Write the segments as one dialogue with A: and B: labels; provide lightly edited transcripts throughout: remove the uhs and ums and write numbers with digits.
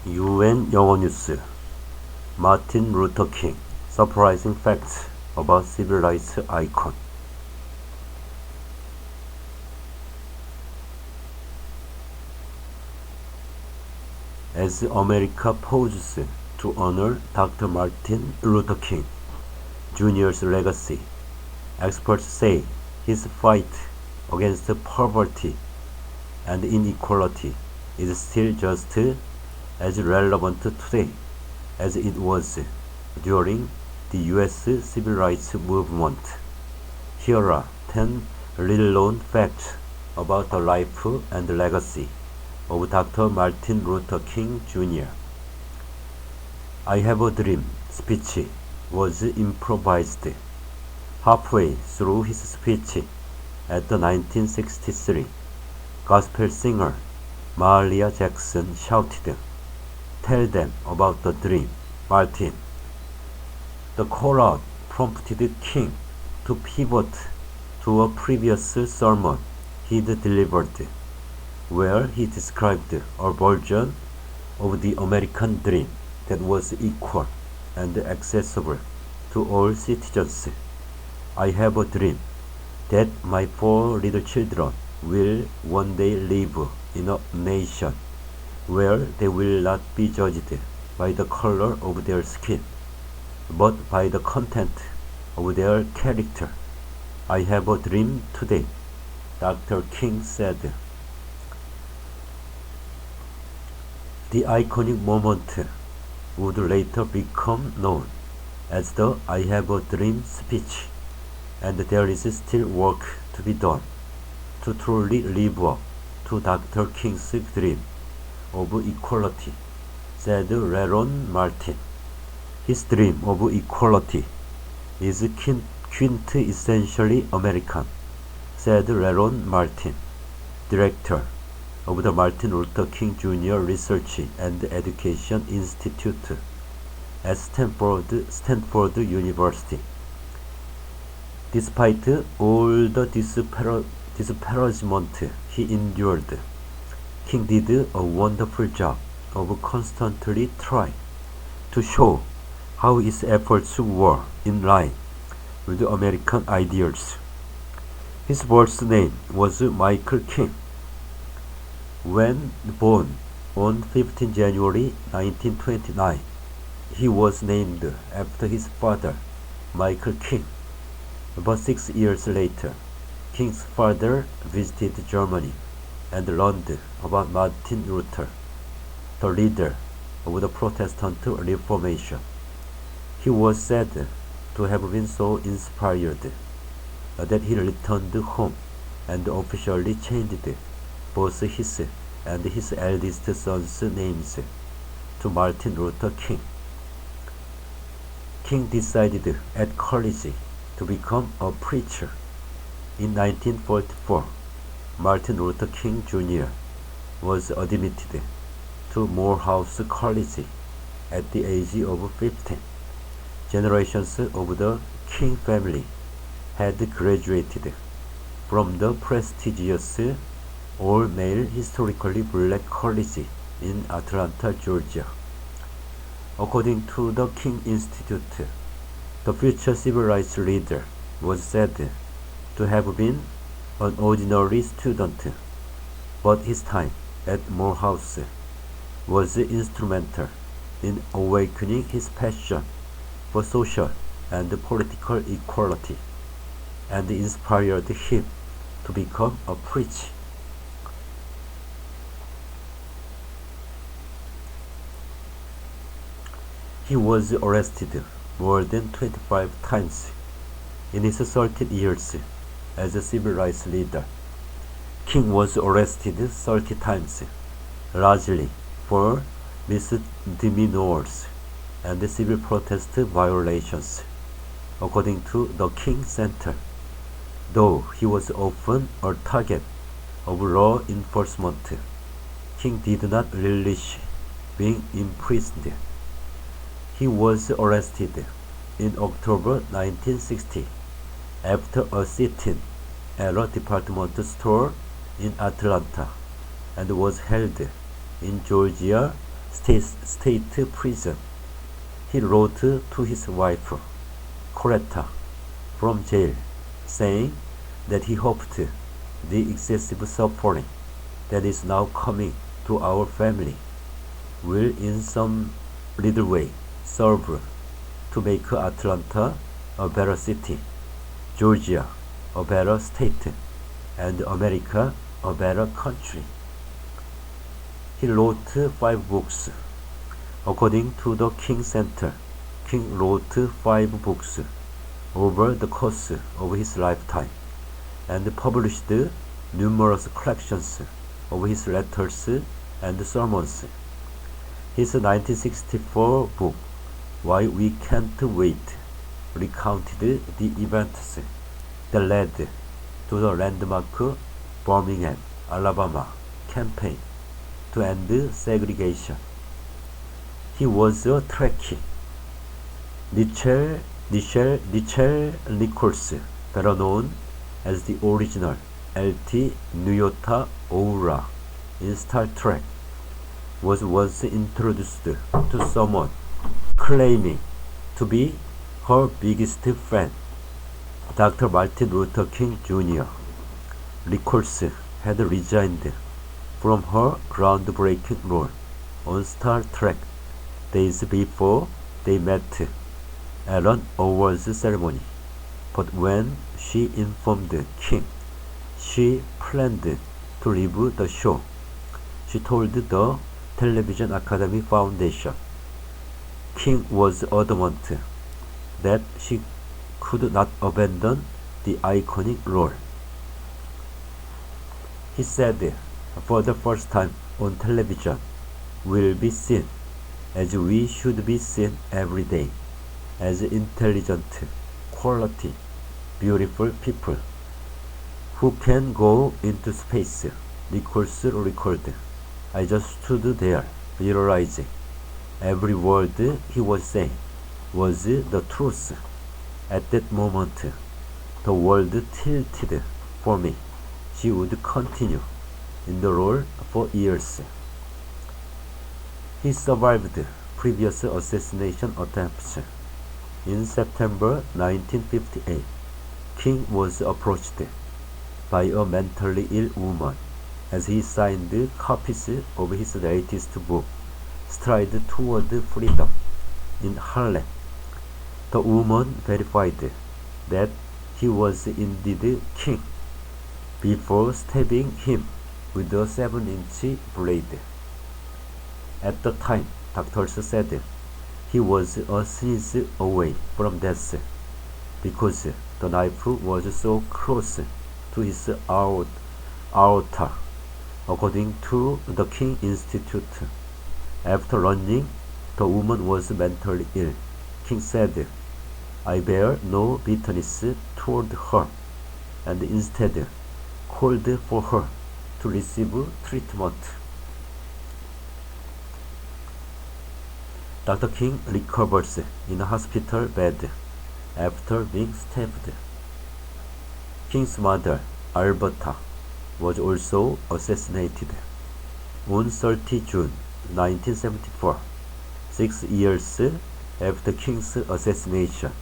A: UN 영어뉴스 마틴 루터 킹 Surprising Facts about Civil Rights Icon. As America poses to honor Dr. Martin Luther King Jr.'s legacy, experts say his fight against poverty and inequality is still just as relevant today as it was during the U.S. Civil Rights Movement. Here are 10 little-known facts about the life and legacy of Dr. Martin Luther King Jr. "I Have a Dream" speech was improvised. Halfway through his speech at the 1963, gospel singer Mahalia Jackson shouted, "Tell them about the dream, Martin." The crowd prompted King to pivot to a previous sermon he'd delivered, where he described a version of the American dream that was equal and accessible to all citizens. "I have a dream that my 4 little children will one day live in a nation where they will not be judged by the color of their skin, but by the content of their character. I have a dream today," Dr. King said. The iconic moment would later become known as the "I Have a Dream" speech, and there is still work to be done to truly live up to Dr. King's dream of equality, said Ron Martin. "His dream of equality is quintessentially American," said Ron Martin, director of the Martin Luther King Jr. Research and Education Institute at Stanford University. Despite all the disparagement he endured, King did a wonderful job of constantly trying to show how his efforts were in line with American ideals. His birth name was Michael King. When born on 15 January 1929, he was named after his father, Michael King. But 6 years later, King's father visited Germany and learned about Martin Luther, the leader of the Protestant Reformation. He was said to have been so inspired that he returned home and officially changed both his and his eldest son's names to Martin Luther King. King decided at college to become a preacher. In 1944, Martin Luther King Jr. was admitted to Morehouse College at the age of 15. Generations of the King family had graduated from the prestigious all-male historically black college in Atlanta, Georgia. According to the King Institute, the future civil rights leader was said to have been an ordinary student, but his time at Morehouse was instrumental in awakening his passion for social and political equality, and inspired him to become a preacher. He was arrested more than 25 times in his 13 years as a civil rights leader. King was arrested 30 times, largely for misdemeanors and civil protest violations, according to the King Center. Though he was often a target of law enforcement, King did not relish being imprisoned. He was arrested in October 1960 after a sit-in at a department store in Atlanta and was held in Georgia state prison. He wrote to his wife, Coretta, from jail, saying that he hoped the excessive suffering that is now coming to our family will in some little way serve to make Atlanta a better city, Georgia a better state, and America a better country. He wrote 5 books. According to the King Center, King wrote 5 books over the course of his lifetime and published numerous collections of his letters and sermons. His 1964 book, Why We Can't Wait, recounted the events that led to the landmark Birmingham, Alabama campaign to end segregation. He was a Trekkie. Nichelle Nichols, better known as the original LT Nyota Oura in Star Trek, was once introduced to someone claiming to be her biggest fan, Dr. Martin Luther King Jr. Nichols had resigned from her groundbreaking role on Star Trek days before they met at an awards ceremony, but when she informed King she planned to leave the show, she told the Television Academy Foundation King was adamant that she could not abandon the iconic role. He said, for the first time on television, we'll be seen as we should be seen every day, as intelligent, quality, beautiful people who can go into space. Nichols recalled, I just stood there realizing every word he was saying was the truth. At that moment, the world tilted for me. She would continue in the role for years. He survived previous assassination attempts. In September 1958, King was approached by a mentally ill woman as he signed copies of his latest book, Stride Toward Freedom, in Harlem. The woman verified that he was indeed King before stabbing him with a 7-inch blade. At the time, doctors said he was a sneeze away from death because the knife was so close to his aorta, according to the King Institute. After learning the woman was mentally ill, King said, I bear no bitterness toward her, and instead called for her to receive treatment. Dr. King recovers in a hospital bed after being stabbed. King's mother, Alberta, was also assassinated on 30 June 1974, 6 years after King's assassination.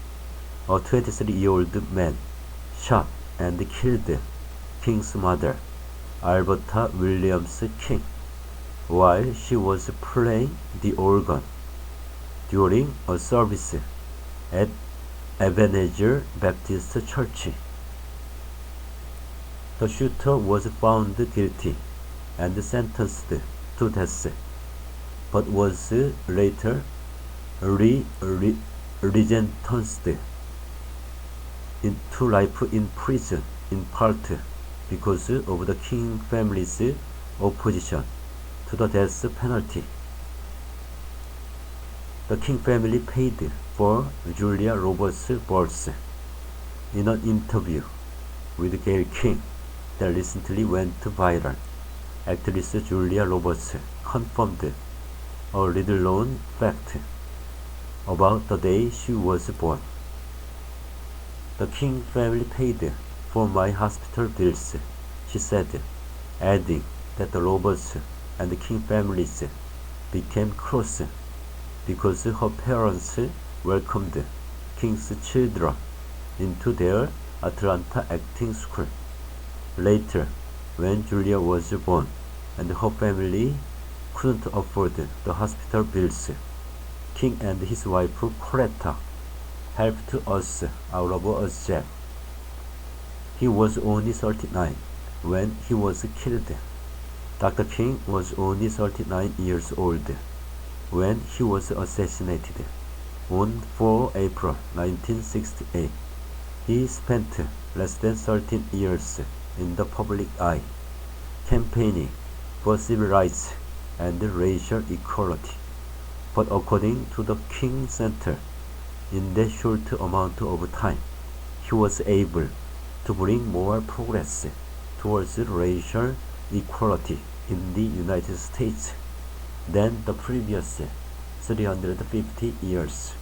A: A 23-year-old man shot and killed King's mother, Alberta Williams King, while she was playing the organ during a service at Ebenezer Baptist Church. The shooter was found guilty and sentenced to death, but was later resentenced to life in prison, in part because of the King family's opposition to the death penalty. The King family paid for Julia Roberts' birth. In an interview with Gayle King that recently went viral, actress Julia Roberts confirmed a little-known fact about the day she was born. The King family paid for my hospital bills, she said, adding that the Roberts and the King families became cross because her parents welcomed King's children into their Atlanta acting school. Later, when Julia was born and her family couldn't afford the hospital bills, King and his wife Coretta helped us out of a jail. He was only 39 when he was killed. Dr. King was only 39 years old when he was assassinated on 4 April 1968. He spent less than 13 years in the public eye, campaigning for civil rights and racial equality. But according to the King Center, in that short amount of time, he was able to bring more progress towards racial equality in the United States than the previous 350 years.